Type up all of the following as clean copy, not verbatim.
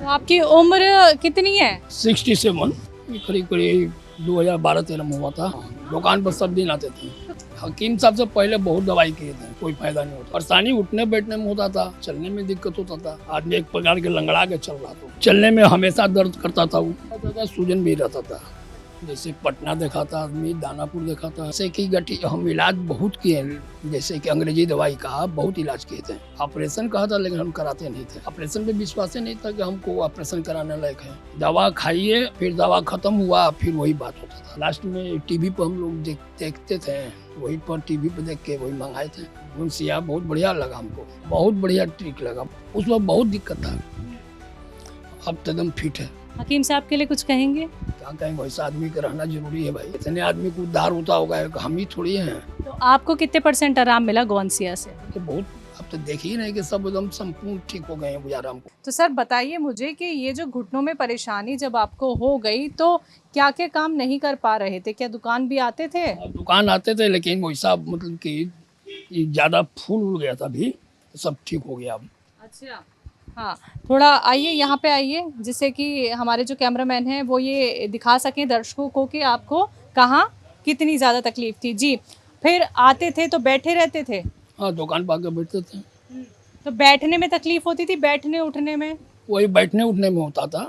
तो आपकी उम्र कितनी है? 67। करीब करीब 2012-13 में हुआ था। दुकान पर सब दिन आते थे। हकीम साहब से पहले बहुत दवाई किए थे, कोई फायदा नहीं होता। परेशानी उठने बैठने में होता था, चलने में दिक्कत होता था। आदमी एक प्रकार के लंगड़ा के चल रहा था, चलने में हमेशा दर्द करता था। वो सूजन भी रहता था। जैसे पटना देखा था आदमी, दानापुर देखा था। जैसे कि गठी हम इलाज बहुत किए, जैसे कि अंग्रेजी दवाई का बहुत इलाज किए थे। ऑपरेशन कहा था लेकिन हम कराते नहीं थे। ऑपरेशन पे विश्वास ही नहीं था कि हमको ऑपरेशन कराने लायक है। दवा खाइए, फिर दवा खत्म हुआ, फिर वही बात होता था। लास्ट में टीवी पर हम लोग देखते थे, वही पर टीवी पे देख के वही मंगाए थे। गुनसिया बहुत बढ़िया लगा हमको, बहुत बढ़िया ट्रिक लगा। उस वक्त बहुत दिक्कत था, अब तो एकदम फिट है। हकीम साहब के लिए कुछ कहेंगे? क्या कहेंगे, वैसा आदमी का रहना जरूरी है भाई। इतने आदमी को उद्धार होता होगा, हम ही थोड़ी हैं। तो आपको कितने % आराम मिला गोंसिया से? तो बहुत, अब तो देख ही नहीं कि सब एकदम संपूर्ण ठीक हो गए हैं गुजारा हमको। तो सर बताइए मुझे कि ये जो घुटनों में परेशानी जब आपको हो गई तो क्या क्या काम नहीं कर पा रहे थे? क्या दुकान भी आते थे? दुकान आते थे लेकिन वैसा मतलब कि ज़्यादा फूल उड़ गया था, अभी सब ठीक हो गया अब। अच्छा, हाँ, थोड़ा आइए यहाँ पे आइए, जिससे कि हमारे जो कैमरामैन हैं वो ये दिखा सकें दर्शकों को कि आपको कहाँ कितनी ज़्यादा तकलीफ थी। जी, फिर आते थे तो बैठे रहते थे? हाँ, दुकान पर आकर बैठते थे। तो बैठने में तकलीफ होती थी, बैठने उठने में? वही बैठने उठने में होता था,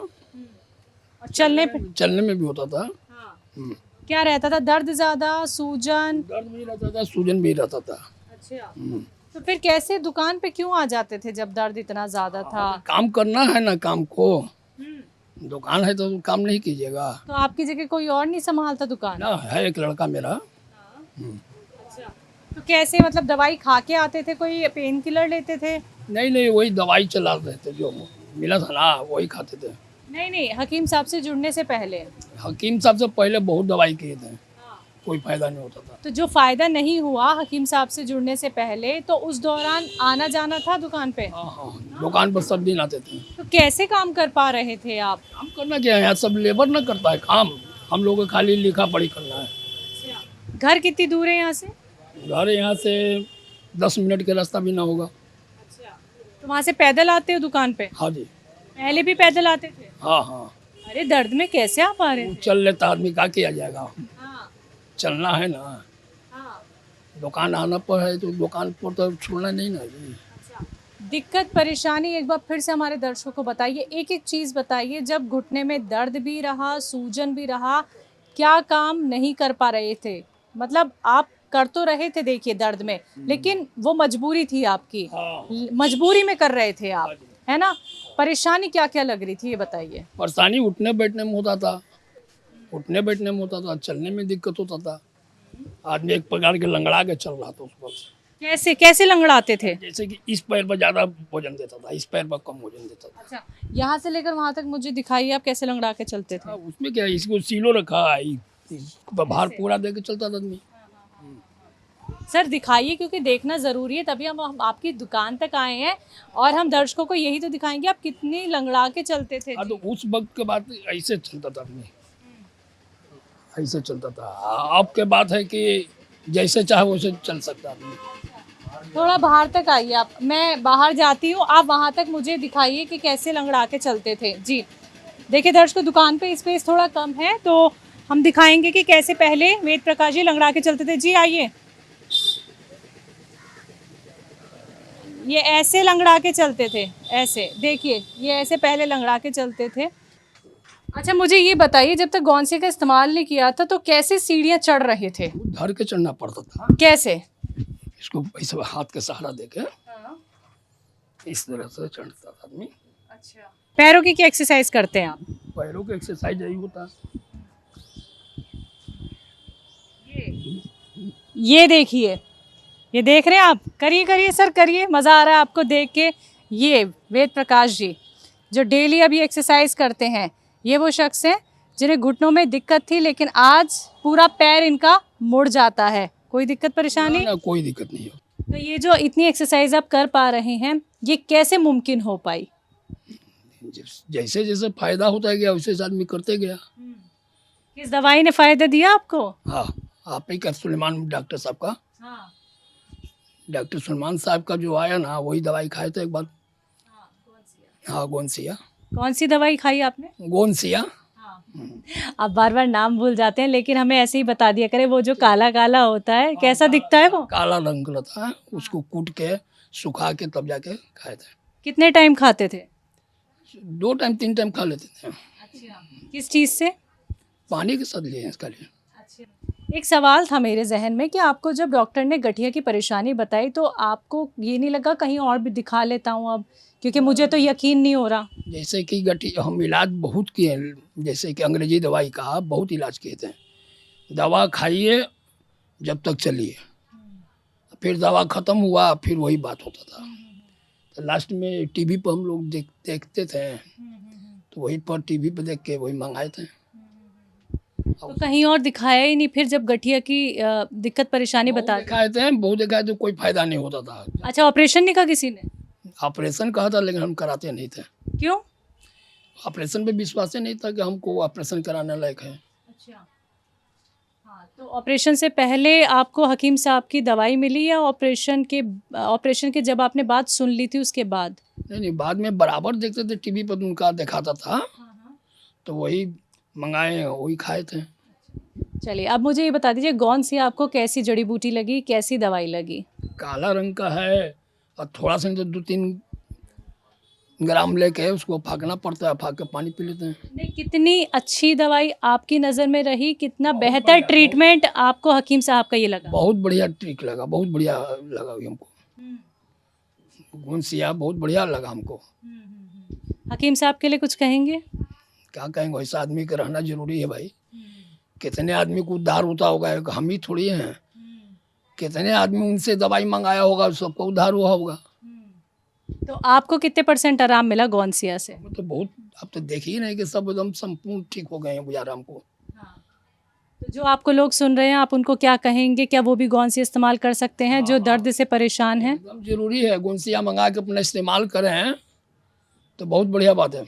और चलने पे? चलने में भी होता था। हाँ। क्या रहता था, दर्द ज़्यादा, सूजन? दर्द भी रहता था, सूजन भी रहता था। अच्छा, तो फिर कैसे दुकान पे क्यों आ जाते थे जब दर्द इतना ज्यादा था? काम करना है ना, काम को दुकान है तो काम नहीं कीजिएगा। तो आपकी जगह कोई और नहीं संभालता दुकान? ना, है एक लड़का मेरा। अच्छा, तो कैसे मतलब दवाई खा के आते थे, कोई पेन किलर लेते थे? नहीं नहीं, वही दवाई चला रहे थे, जो मिला था ना वही खाते थे। नहीं नहीं, हकीम साहब से जुड़ने से पहले? हकीम साहब से पहले बहुत दवाई किए थे, कोई फायदा नहीं होता था। तो जो फायदा नहीं हुआ हकीम साहब से जुड़ने से पहले, तो उस दौरान आना जाना था दुकान पे? हाँ हाँ, दुकान पर सब दिन आते थे। तो कैसे काम कर पा रहे थे आप? काम करना क्या है, यहाँ सब लेबर ना करता है काम, हम लोगों को खाली लिखा पढ़ी करना है। घर कितनी दूर है यहाँ से? घर यहाँ से 10 मिनट का रास्ता भी ना होगा। तो वहाँ से पैदल आते हो दुकान पे? हाँ जी। पहले भी पैदल आते थे? हाँ हाँ, अरे दर्द में कैसे आ पा रहे थे? चल लेता आदमी, क्या किया जाएगा, हाँ, चलना है ना। हाँ। दुकान आना पर है तो दुकान पर तो छोड़ना नहीं ना जी। दिक्कत परेशानी एक बार फिर से हमारे दर्शकों को बताइए, एक एक चीज़ बताइए। जब घुटने में दर्द भी रहा, सूजन भी रहा, क्या काम नहीं कर पा रहे थे? मतलब आप कर तो रहे थे देखिए दर्द में, लेकिन वो मजबूरी थी आपकी। हाँ। मजबूरी में कर रहे थे आप, है ना? परेशानी क्या क्या लग रही थी ये बताइए। परेशानी उठने बैठने में होता था, उठने बैठने में होता था, चलने में दिक्कत होता था। आदमी एक प्रकार के लंगड़ा के चल रहा था उस वक्त। कैसे कैसे लंगड़ाते थे? जैसे कि इस पैर पर ज़्यादा वजन देता था, इस पैर पर कम वजन देता था। अच्छा, यहाँ से लेकर वहाँ तक मुझे दिखाइए आप कैसे लंगड़ा के चलते थे। हाँ, उसमें क्या है, इसको सीलो रखा है, इस पर भार पूरा दे के चलता था आदमी। सर दिखाइए, क्योंकि देखना ज़रूरी है, तभी हम आपकी दुकान तक आए हैं और हम दर्शकों को यही तो दिखाएंगे आप कितनी लंगड़ा के चलते थे। हाँ, तो उस वक्त के बाद ऐसे चलता था आदमी, ऐसे चलता था। अब के बात है कि जैसे चाहे वैसे चल सकता आदमी। थोड़ा बाहर तक आइए आप, मैं बाहर जाती हूँ, आप वहाँ तक मुझे दिखाइए कि कैसे लंगड़ा के चलते थे। जी देखिए दर्शकों, दुकान पे स्पेस थोड़ा कम है तो हम दिखाएंगे कि कैसे पहले वेद प्रकाश जी लंगड़ा के चलते थे। जी आइए, ये ऐसे लंगड़ा के चलते थे, ऐसे देखिए, ये ऐसे पहले लंगड़ा के चलते थे। अच्छा मुझे ये बताइए, जब तक गोंसे का इस्तेमाल नहीं किया था तो कैसे सीढ़ियाँ चढ़ रहे थे? धर के चढ़ना पड़ता था, कैसे? इसको ऐसे हाथ के सहारा देके इस तरह से चढ़ता था आदमी। अच्छा, पैरों की क्या एक्सरसाइज करते हैं आप? पैरों की एक्सरसाइज यही होता। ये देखिए, ये देख रहे हैं आप, करिए करिए सर करिए, मज़ा आ रहा है आपको देख के। ये वेद प्रकाश जी जो डेली अभी एक्सरसाइज करते हैं, ये वो शख्स हैं जिन्हें घुटनों में दिक्कत थी, लेकिन आज पूरा पैर इनका मुड़ जाता है। कोई दिक्कत परेशानी? ना, कोई दिक्कत नहीं हो। तो ये जो इतनी एक्सरसाइज आप कर पा रहे हैं, ये कैसे मुमकिन हो पाई? जैसे जैसे फायदा होता गया वैसे आदमी करते गया। किस दवाई ने फायदा दिया आपको? हाँ, आप ही का सुलेमान डॉक्टर साहब का, हाँ, डॉक्टर सुलेमान साहब का जो आया ना, वही दवाई खाए थे एक बार। हाँ, गोंसिया। कौन सी दवाई खाई आपने? गोंसिया। आप बार बार नाम भूल जाते हैं, लेकिन हमें ऐसे ही बता दिया करें। वो जो काला काला होता है, कैसा दिखता है वो? काला रंग का था, उसको कूट के सुखा के तब जाके खाए थे। कितने टाइम खाते थे? 2 टाइम 3 टाइम खा लेते थे। किस चीज़ से? पानी के साथ लिए इसका लिए। एक सवाल था मेरे जहन में कि आपको जब डॉक्टर ने गठिया की परेशानी बताई तो आपको ये नहीं लगा कहीं और भी दिखा लेता हूँ अब, क्योंकि मुझे तो यकीन नहीं हो रहा। जैसे कि हम इलाज बहुत किए, जैसे कि अंग्रेजी दवाई का बहुत इलाज किए थे। दवा खाइए जब तक चलिए, फिर दवा ख़त्म हुआ फिर वही बात होता था। तो लास्ट में टीवी पर हम लोग देखते थे, तो वही पर टीवी पर देख के वही मंगाए थे। तो कहीं और दिखाया ही नहीं फिर जब गठिया की दिक्कत परेशानी बता दी? दिखाए थे, बहुत दिखाए थे, कोई फायदा नहीं होता था। अच्छा, ऑपरेशन नहीं कहा किसी ने? ऑपरेशन कहा था लेकिन हम कराते नहीं थे। क्यों? ऑपरेशन पे विश्वास ही नहीं था कि हमको ऑपरेशन कराने लायक है। अच्छा, हाँ, तो ऑपरेशन से पहले आपको हकीम साहब की दवाई मिली या ऑपरेशन के जब आपने बात सुन ली थी उसके बाद? नहीं, बाद में बराबर देखते थे टीवी पर, उनका दिखाता था तो वही मंगाए वही खाए थे। चलिए, अब मुझे ये बता दीजिए गौन सी आपको कैसी जड़ी बूटी लगी, कैसी दवाई लगी? काला रंग का है और थोड़ा सा तो 2-3 ग्राम लेके उसको फाँकना पड़ता है, फाँक के पानी पी लेते हैं। नहीं, कितनी अच्छी दवाई आपकी नज़र में रही, कितना बेहतर ट्रीटमेंट आपको हकीम साहब का ये लगा? बहुत बढ़िया ट्रिक लगा, बहुत बढ़िया लगा हमको। गुनसिया बहुत बढ़िया लगा हमको। हकीम साहब के लिए कुछ कहेंगे? क्या कहेंगे, ऐसा आदमी का रहना जरूरी है भाई। कितने आदमी को उद्धार होता होगा, एक हम ही थोड़ी हैं। कितने आदमी उनसे दवाई मंगाया होगा, सबको उद्धार हुआ होगा। तो आपको कितने % आराम मिला गौनसिया से? तो बहुत, आप तो देख ही नहीं कि सब एकदम संपूर्ण ठीक हो गए हैं गुजारा हमको। तो जो आपको लोग सुन रहे हैं, आप उनको क्या कहेंगे? क्या वो भी गौनसिया इस्तेमाल कर सकते हैं जो दर्द से परेशान हैं? एकदम जरूरी है, गुनसिया मंगा के अपना इस्तेमाल करें तो बहुत बढ़िया बात है।